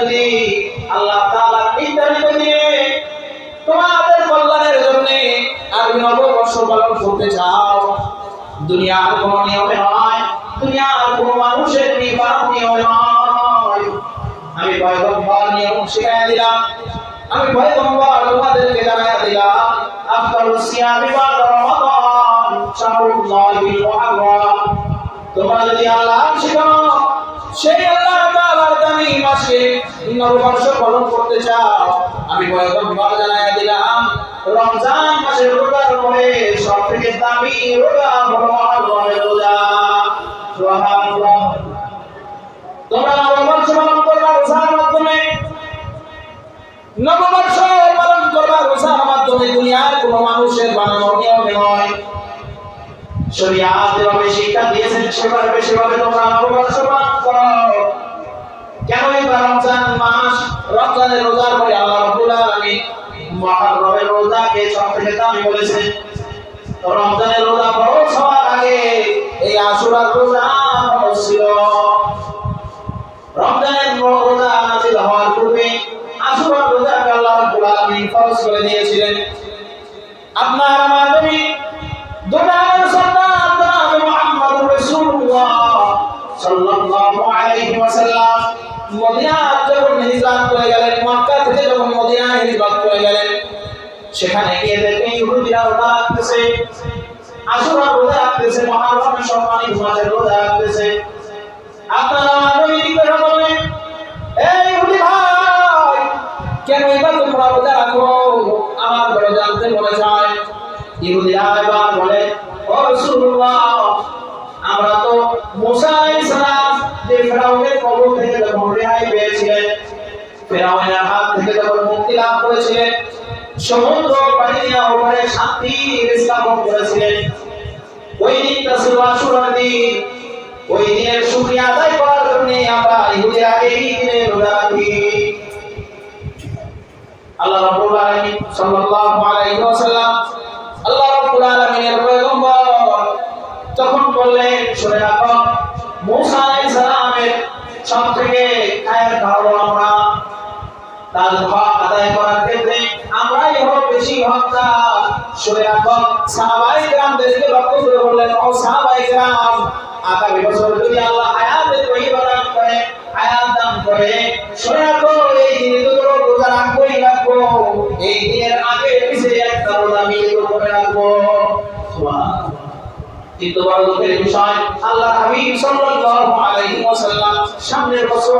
যদি আল্লাহ তাআলা নির্ধারিত দিনে তোমাদের কল্যাণের জন্য আর নববর্ষ পালন করতে চাও, দুনিয়ার কোনো নিয়মে নয়, দুনিয়ার কোনো মানুষের নিয়মে নয়, আমি পয়গম্বর নিয়ম শিখাইয়া দিলাম, আমি পয়গম্বর তোমাদেরকে জানাইয়া দিলাম। আফদালুস সিয়ামি বা'দা রমাদান শাহরুল্লাহিল মুহাররম। তোমরা যদি আল্লাহ শিখাও, সেই আল্লাহ তাআলার দামি মাসে নববর্ষ পালন করতে চাও, আমি পয়গম্বর জানাইয়া দিলাম রমজান মাসের রোজার পরে সবথেকে দামি রোজা হলো মুহররমের রোজা। সুবহানাল্লাহ। তোমরা নববর্ষ পালন করবা রোজার মাধ্যমে, নববর্ষ পালন করবা রোজার মাধ্যমে, দুনিয়ার কোনো মানুষের বানানো নিয়ম নয়। শরিয়াত যেভাবে শিক্ষা দিয়েছেন সেভাবে তোমরা নববর্ষ পালন করো। কেন এবার রমজান মাস, রমজানের রোজার পরে আল্লাহ রাব্বুল আলামিন মুহররমের রোজাকে সবথেকে দামি বলেছেন? রমজানের রোজা ফরজ হওয়ার আগে এই আশুরার রোজা ফরজ ছিল। রমজানের রোজা নাযিল হওয়ার পূর্বে আশুরার রোজাকে আল্লাহ রাব্বুল আলামিন ফরজ করে দিয়েছিলেন। আপনার আমার নবী দুনিয়ার সন্তান জনাব মুহাম্মদুর রাসূলুল্লাহ সাল্লাল্লাহু আলাইহি ওয়াসাল্লাম মদিনায় যখন হিজরত করে গেলেন, মক্কা থেকে যখন মদিনায় হিজরত করে গেলেন, সেখানে গিয়ে দেখেন ইহুদিরা রোজা রাখতেছে, আশুরা রোজা রাখতেছে, মুহররমের সম্মানিত মাসের রোজা রাখতেছে। আপনারা নবী জিজ্ঞাসা করলেন, এই ইহুদি ভাই, কেন এবার তোমরা রোজা রাখো? আমার বড় জানতে মনে চায়। ইহুদিরা এবার বলে, ও রাসূলুল্লাহ, আমরা তো মুসা আলাইহিস সালাম যে ফেরাউনের কবল থেকে যখন রেহাই পেয়েছিলেন, ফেরাউনের হাত থেকে যখন মুক্তি লাভ করেছিলেন, সমুদ্র পাড়ি দিয়ে ওপারে শান্তি স্থাপন করেছিলেন, ওই দিনটা ছিল আশুরার দিন। ওই দিনের শুকরিয়া আদায় করার জন্য আমরা ইহুদিরা এই দিনে রোজা রাখি। আল্লাহ রাব্বুল আলামিন সাল্লাল্লাহু আলাইহি ওয়াসাল্লাম, আল্লাহ রাব্বুল আলামিনের পয়গম্বর তখন বললেন, শুনে রাখো, মুসা আলাইহিস সালামের সবথেকে খায়ের হলো আমরা, তার হক আদায় করার ক্ষেত্রে আমরাই হব বেশি হকদার। শুনে রাখো, সাহাবায়ে কেরামদেরকে লক্ষ্য করে বললেন, ও সাহাবায়ে কেরাম, আগামী বছর যদি আল্লাহ হায়াতে তয়্যিবা দান করে, হায়াত দান করে, শুনে রাখো, এই দিনে তো রোজা রাখবোই রাখবো, এই দিনের আগে পিছে একটা রোজা মিলিত করে রাখবো। সুবহানাল্লাহ। কিন্তু বড় দুঃখের বিষয়, আল্লাহ হাবিব সাল্লাল্লাহু আলাইহি ওয়াসাল্লাম সামনের বছর